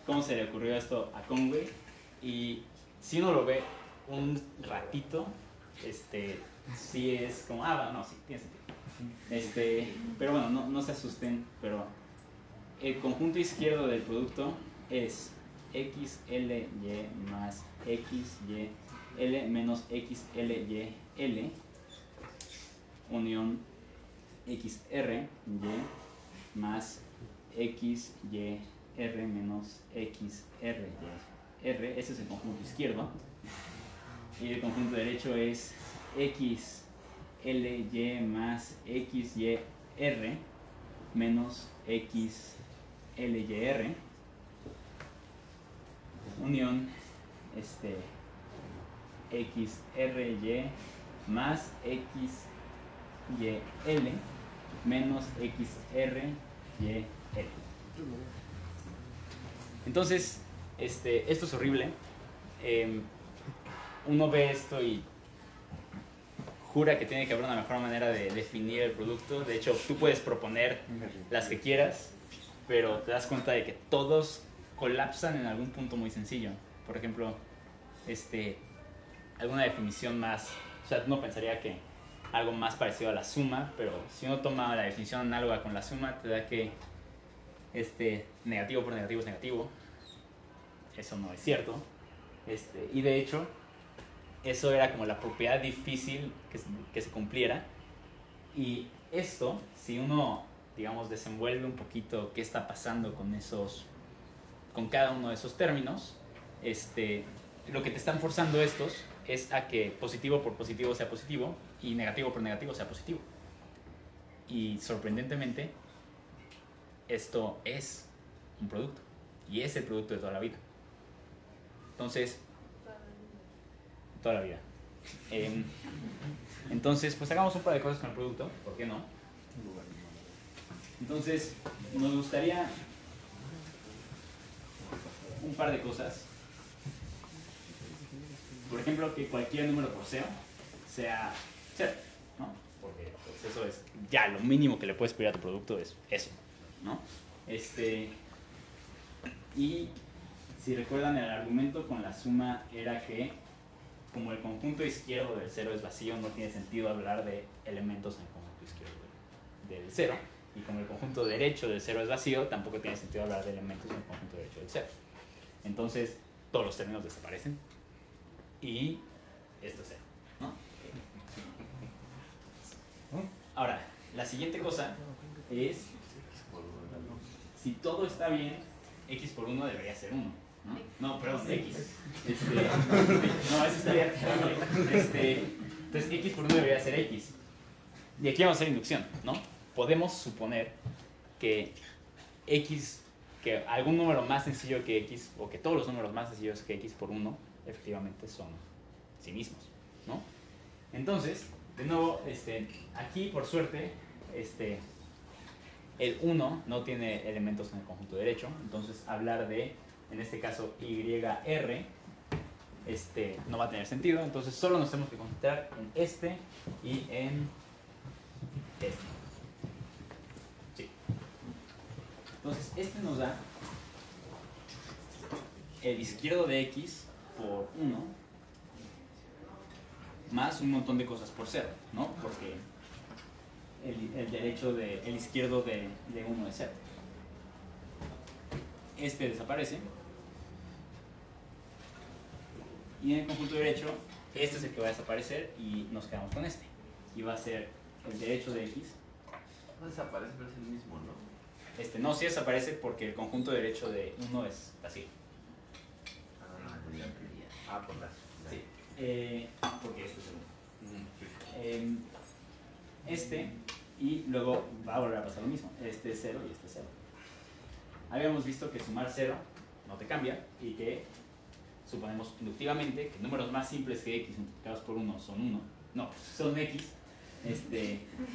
cómo se le ocurrió esto a Conway, y si uno lo ve un ratito, sí es como, no, sí, tiene sentido. Pero bueno, no se asusten, pero el conjunto izquierdo del producto es XLY más XYL menos XLYL unión XRY más XYR menos XRY. Ese es el conjunto izquierdo. Y el conjunto derecho es XLY más XYR menos XLYR unión XRY más XYL menos XRYL. Entonces, esto es horrible. Uno ve esto y jura que tiene que haber una mejor manera de definir el producto. De hecho, tú puedes proponer las que quieras, pero te das cuenta de que todos colapsan en algún punto muy sencillo. Por ejemplo, alguna definición más, o sea, uno pensaría que algo más parecido a la suma, pero si uno toma la definición análoga con la suma, te da que negativo por negativo es negativo. Eso no es cierto. Y de hecho, eso era como la propiedad difícil que se cumpliera. Y esto, si uno, digamos, desenvuelve un poquito qué está pasando con cada uno de esos términos, lo que te están forzando estos es a que positivo por positivo sea positivo y negativo por negativo sea positivo. Y sorprendentemente, esto es un producto y es el producto de toda la vida. Entonces, toda la vida. Entonces, pues hagamos un par de cosas con el producto, ¿por qué no? Entonces, nos gustaría un par de cosas. Por ejemplo, que cualquier número por cero sea cero, ¿no? Porque pues, eso es ya lo mínimo que le puedes pedir a tu producto, es eso, ¿no? Y si recuerdan, el argumento con la suma era que como el conjunto izquierdo del cero es vacío, no tiene sentido hablar de elementos en el conjunto izquierdo del cero. Y como el conjunto derecho del cero es vacío, tampoco tiene sentido hablar de elementos en el conjunto derecho del cero. Entonces, todos los términos desaparecen y esto es cero, ¿no? Ahora, la siguiente cosa es, si todo está bien, x por 1 debería ser 1, ¿no? No, perdón, x. No, eso estaría terrible. Entonces, x por 1 debería ser x. Y aquí vamos a hacer inducción, ¿no? Podemos suponer que x, que algún número más sencillo que x, o que todos los números más sencillos que x por 1, efectivamente son sí mismos, ¿no? Entonces, de nuevo, aquí por suerte, el 1 no tiene elementos en el conjunto derecho, entonces hablar de, en este caso, YR, no va a tener sentido, entonces solo nos tenemos que concentrar en y en Sí. Entonces, nos da el izquierdo de x por 1 más un montón de cosas por 0, ¿no? Porque el izquierdo de 1 es 0. Desaparece. Y en el conjunto derecho, este es el que va a desaparecer y nos quedamos con este. Y va a ser el derecho de x. No desaparece, pero es el mismo, ¿no? No, sí desaparece porque el conjunto derecho de 1 es vacío. Por las. Sí. Porque este es el 1. Y luego va a volver a pasar lo mismo. Este es 0 y este es 0. Habíamos visto que sumar 0 no te cambia y que suponemos inductivamente que números más simples que x multiplicados por 1 son 1. No, son x,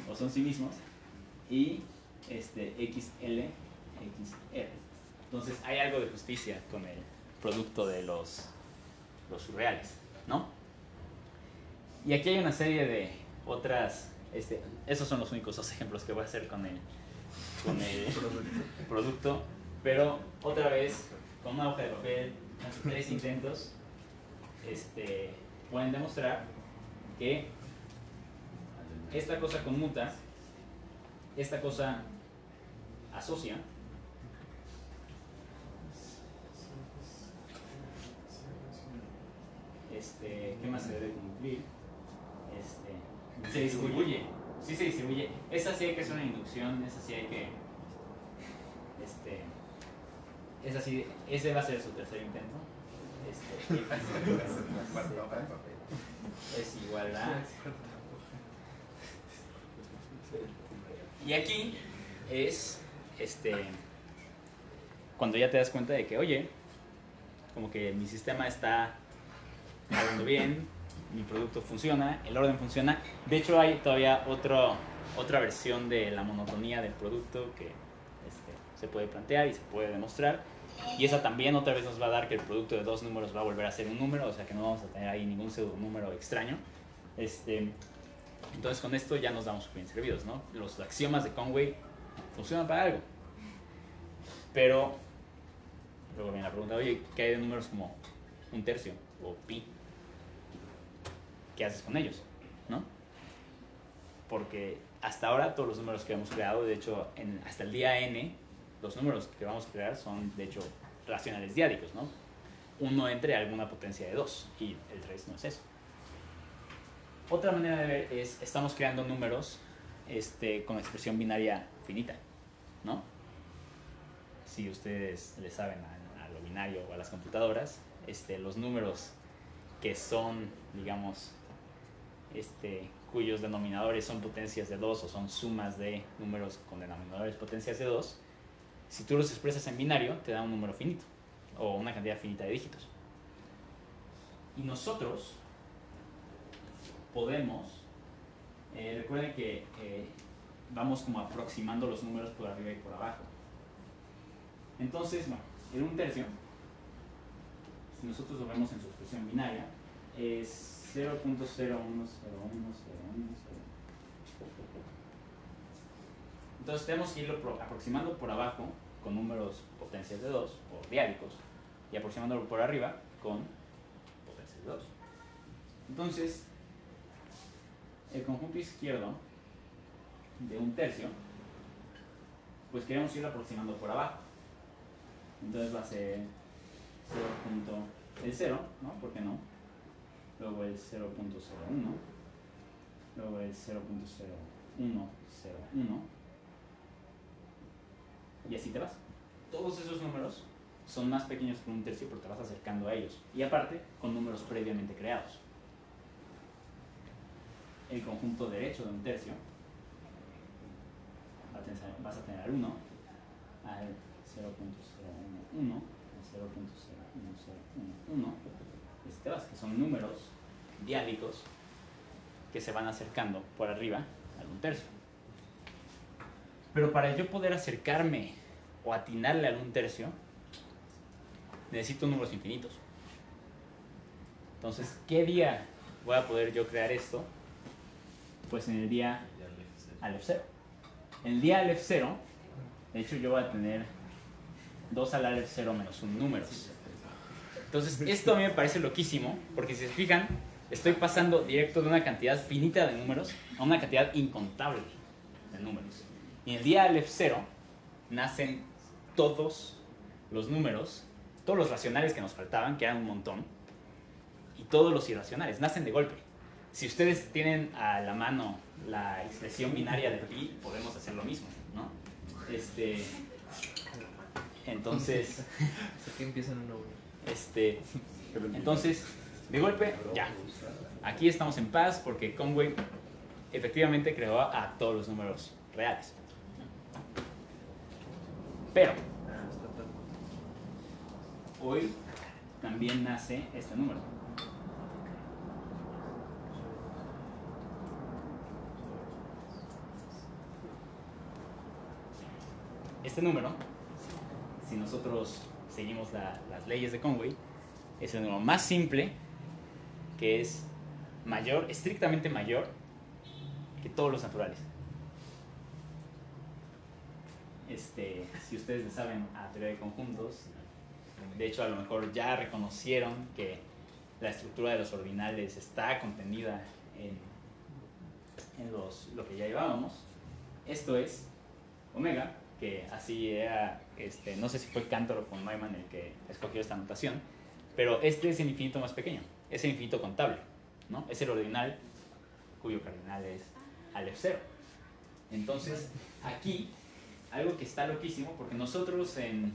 o son sí mismos. Y XL, XR. Entonces hay algo de justicia con el producto de los surreales, ¿no? Y aquí hay una serie de otras, esos son los únicos dos ejemplos que voy a hacer con con el producto, pero otra vez con una hoja de papel, hace 3 intentos, pueden demostrar que esta cosa conmuta, esta cosa asocia, ¿qué más se debe cumplir? Se distribuye, sí se distribuye. Esa sí hay que hacer una inducción, esa sí hay que, esa sí, ese va a ser su tercer intento. Es igual a, y aquí es, cuando ya te das cuenta de que, oye, como que mi sistema está jalando bien, mi producto funciona, el orden funciona. De hecho, hay todavía otra versión de la monotonía del producto que se puede plantear y se puede demostrar. Y esa también otra vez nos va a dar que el producto de 2 números va a volver a ser un número, o sea que no vamos a tener ahí ningún pseudo número extraño. Entonces con esto ya nos damos bien servidos, ¿no? Los axiomas de Conway funcionan para algo. Pero luego viene la pregunta, oye, ¿qué hay de números como 1/3 o pi? ¿Qué haces con ellos? ¿No? Porque hasta ahora todos los números que hemos creado, de hecho, hasta el día n, los números que vamos a crear son, de hecho, racionales diádicos, ¿no? 1 entre alguna potencia de 2 y el 3 no es eso. Otra manera de ver es, estamos creando números con expresión binaria finita, ¿no? Si ustedes le saben a lo binario o a las computadoras, los números que son, digamos, cuyos denominadores son potencias de 2 o son sumas de números con denominadores potencias de 2, si tú los expresas en binario, te da un número finito o una cantidad finita de dígitos. Y nosotros podemos, recuerden que vamos como aproximando los números por arriba y por abajo. Entonces, bueno, el 1/3, si nosotros lo vemos en su expresión binaria, es 0.010101. Entonces tenemos que irlo aproximando por abajo con números potencias de 2 o diádicos y aproximándolo por arriba con potencias de 2. Entonces, el conjunto izquierdo de 1/3, pues queremos irlo aproximando por abajo. Entonces va a ser 0.0, ¿no? ¿Por qué no? Luego el 0.01, luego el 0.0101 y así te vas. Todos esos números son más pequeños que 1/3, pero te vas acercando a ellos. Y aparte, con números previamente creados. El conjunto derecho de 1/3 vas a tener al 1, al 0.011, al 0.01011, te vas, que son números diádicos que se van acercando por arriba al 1/3. Pero para yo poder acercarme o atinarle al 1/3, necesito números infinitos. Entonces, ¿qué día voy a poder yo crear esto? Pues en el día Aleph 0. En el día Aleph 0, de hecho yo voy a tener 2 al Aleph 0 menos 1 números. Entonces, esto a mí me parece loquísimo, porque si se fijan, estoy pasando directo de una cantidad finita de números a una cantidad incontable de números. Y en el día Aleph 0 nacen todos los números, todos los racionales que nos faltaban, que eran un montón, y todos los irracionales, nacen de golpe. Si ustedes tienen a la mano la expresión binaria de pi, podemos hacer lo mismo, ¿no? Entonces, Aquí empiezan una hora. entonces, de golpe, ya. Aquí estamos en paz porque Conway efectivamente creó a todos los números reales. Pero, hoy también nace este número. Este número, si nosotros seguimos las leyes de Conway, es el número más simple, que es mayor, estrictamente mayor que todos los naturales. si ustedes le saben a teoría de conjuntos, de hecho a lo mejor ya reconocieron que la estructura de los ordinales está contenida en lo que ya llevábamos. Esto es omega, que así era, no sé si fue Cantor o von Neumann el que escogió esta notación, pero este es el infinito más pequeño, es el infinito contable, ¿no? Es el ordinal cuyo cardinal es Aleph 0. Entonces, aquí, algo que está loquísimo, porque nosotros en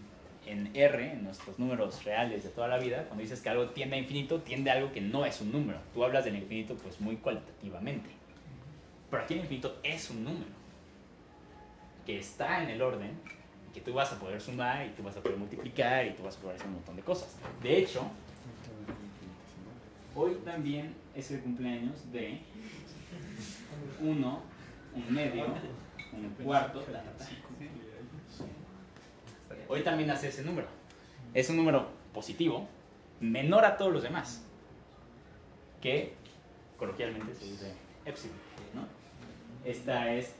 R, en nuestros números reales de toda la vida, cuando dices que algo tiende a infinito, tiende a algo que no es un número. Tú hablas del infinito pues muy cualitativamente. Pero aquí el infinito es un número que está en el orden, que tú vas a poder sumar y tú vas a poder multiplicar y tú vas a poder hacer un montón de cosas. De hecho, hoy también es el cumpleaños de 1, 1/2, 1/4, Hoy también nace ese número. Es un número positivo, menor a todos los demás, que coloquialmente se dice epsilon, ¿no? Esta es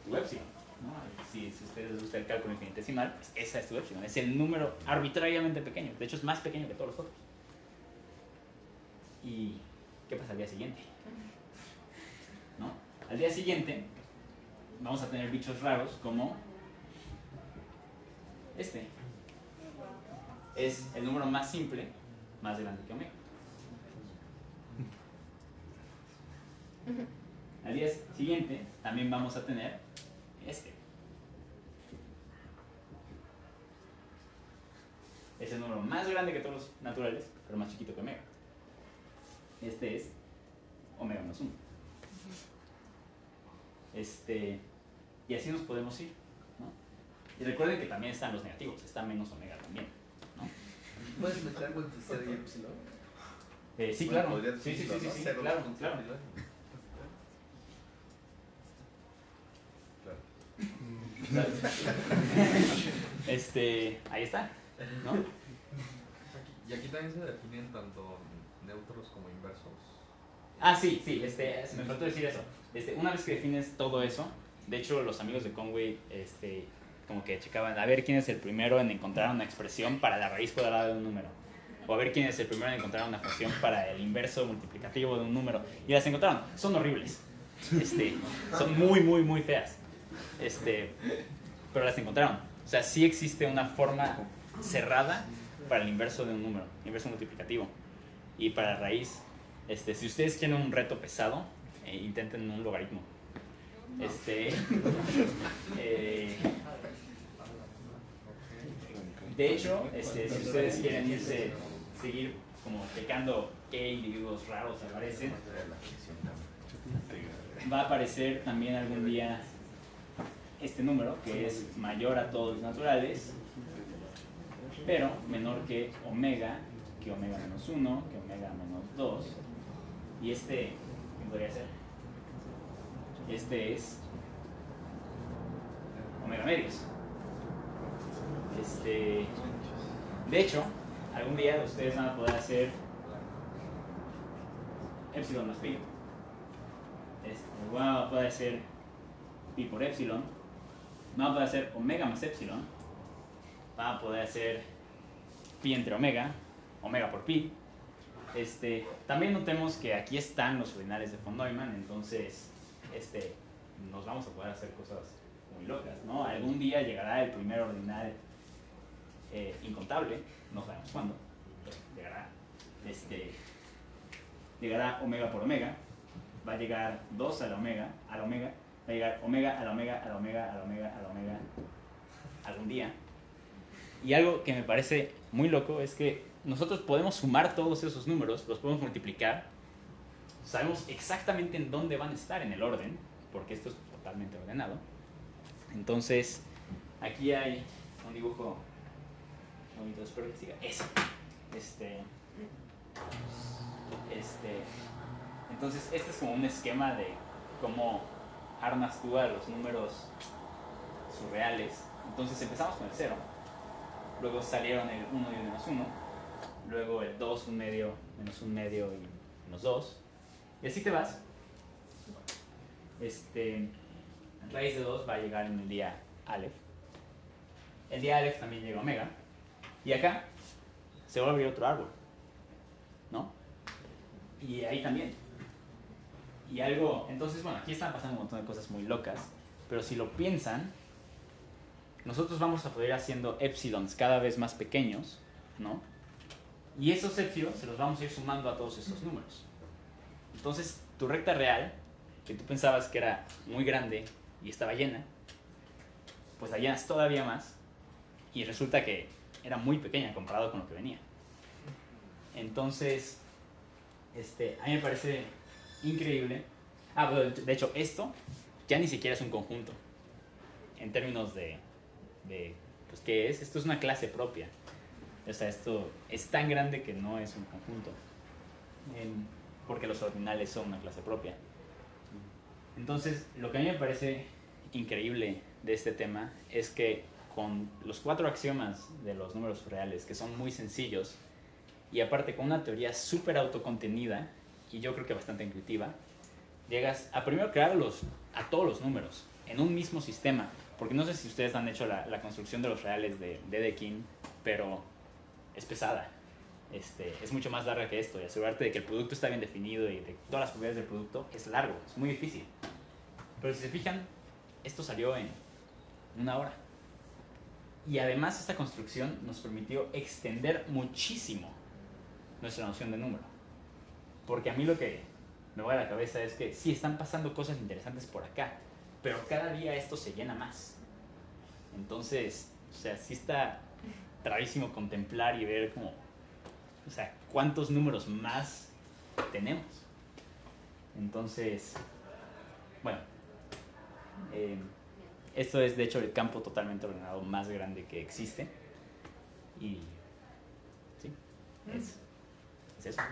tu epsilon, ¿no? Si ustedes les gusta el cálculo infinitesimal, pues esa es tu epsilon. Es el número arbitrariamente pequeño. De hecho, es más pequeño que todos los otros. ¿Y qué pasa al día siguiente? ¿No? Al día siguiente vamos a tener bichos raros como este. Es el número más simple, más grande que omega. Al día siguiente también vamos a tener este. Es el número más grande que todos los naturales, pero más chiquito que omega. Este es omega menos 1. Y así nos podemos ir, ¿no? Y recuerden que también están los negativos, está menos omega también, ¿no? ¿Puedes meter algo entre 0 y epsilon? Sí, Bueno, claro. podrías Sí, decirlo, ¿no? Cero, claro, punto claro. epsilon. Claro. Ahí está, ¿no? Y aquí también se definen tanto neutros como inversos. Ah, sí, se me faltó decir eso. Una vez que defines todo eso, de hecho los amigos de Conway, como que checaban a ver quién es el primero en encontrar una expresión para la raíz cuadrada de un número, o a ver quién es el primero en encontrar una función para el inverso multiplicativo de un número, y las encontraron. Son horribles, son muy, muy, muy feas, pero las encontraron. O sea, sí existe una forma cerrada para el inverso de un número, inverso multiplicativo, y para la raíz. Si ustedes quieren un reto pesado, intenten un logaritmo. De hecho, si ustedes quieren seguir como checando qué individuos raros aparecen, va a aparecer también algún día este número, que es mayor a todos los naturales, pero menor que omega menos 1, que omega menos 2. Y ¿qué podría ser? Este es omega medios. De hecho, algún día ustedes van a poder hacer epsilon más pi. Van a poder hacer pi por epsilon. Van a poder hacer omega más epsilon. Van a poder hacer pi entre omega por pi. También notemos que aquí están los ordinales de von Neumann, entonces nos vamos a poder hacer cosas muy locas, ¿no? Algún día llegará el primer ordinal incontable, no sabemos cuándo, pero llegará. Llegará omega por omega, va a llegar 2 a la omega, va a llegar omega a la omega, a la omega, a la omega, a la omega, algún día. Y algo que me parece muy loco es que nosotros podemos sumar todos esos números, los podemos multiplicar, sabemos exactamente en dónde van a estar en el orden, porque esto es totalmente ordenado. Entonces, aquí hay un dibujo bonito, espero que siga. Entonces, este es como un esquema de cómo armas tú a los números surreales. Entonces, empezamos con el 0, luego salieron el 1 y el menos 1, luego el 2, 1 medio, menos 1 medio y menos 2, y así te vas. Raíz de 2 va a llegar en el día Aleph. El día Aleph también llega Omega. Y acá se va a abrir otro árbol, ¿no? Y ahí también. Y algo, entonces, bueno, aquí están pasando un montón de cosas muy locas, pero si lo piensan, nosotros vamos a poder ir haciendo épsilons cada vez más pequeños, ¿no? Y esos épsilons se los vamos a ir sumando a todos estos números. Entonces, tu recta real, que tú pensabas que era muy grande y estaba llena, pues la llenas todavía más y resulta que era muy pequeña comparado con lo que venía. Entonces, a mí me parece increíble. Pero de hecho, esto ya ni siquiera es un conjunto. En términos de pues, ¿qué es? Esto es una clase propia. O sea, esto es tan grande que no es un conjunto. Porque los ordinales son una clase propia. Entonces, lo que a mí me parece increíble de este tema es que con los 4 axiomas de los números reales, que son muy sencillos, y aparte con una teoría súper autocontenida, y yo creo que bastante intuitiva, llegas a primero crear a todos los números en un mismo sistema. Porque no sé si ustedes han hecho la construcción de los reales de Dedekind, pero es pesada. Es mucho más larga que esto, y asegurarte de que el producto está bien definido y de todas las propiedades del producto es largo, es muy difícil. Pero si se fijan, esto salió en 1 hora. Y además esta construcción nos permitió extender muchísimo nuestra noción de número. Porque a mí lo que me va a la cabeza es que sí, están pasando cosas interesantes por acá, pero cada día esto se llena más. Entonces, o sea, sí está rarísimo contemplar y ver como, o sea, cuántos números más tenemos. Entonces, bueno, esto es de hecho el campo totalmente ordenado más grande que existe. Y sí, es eso.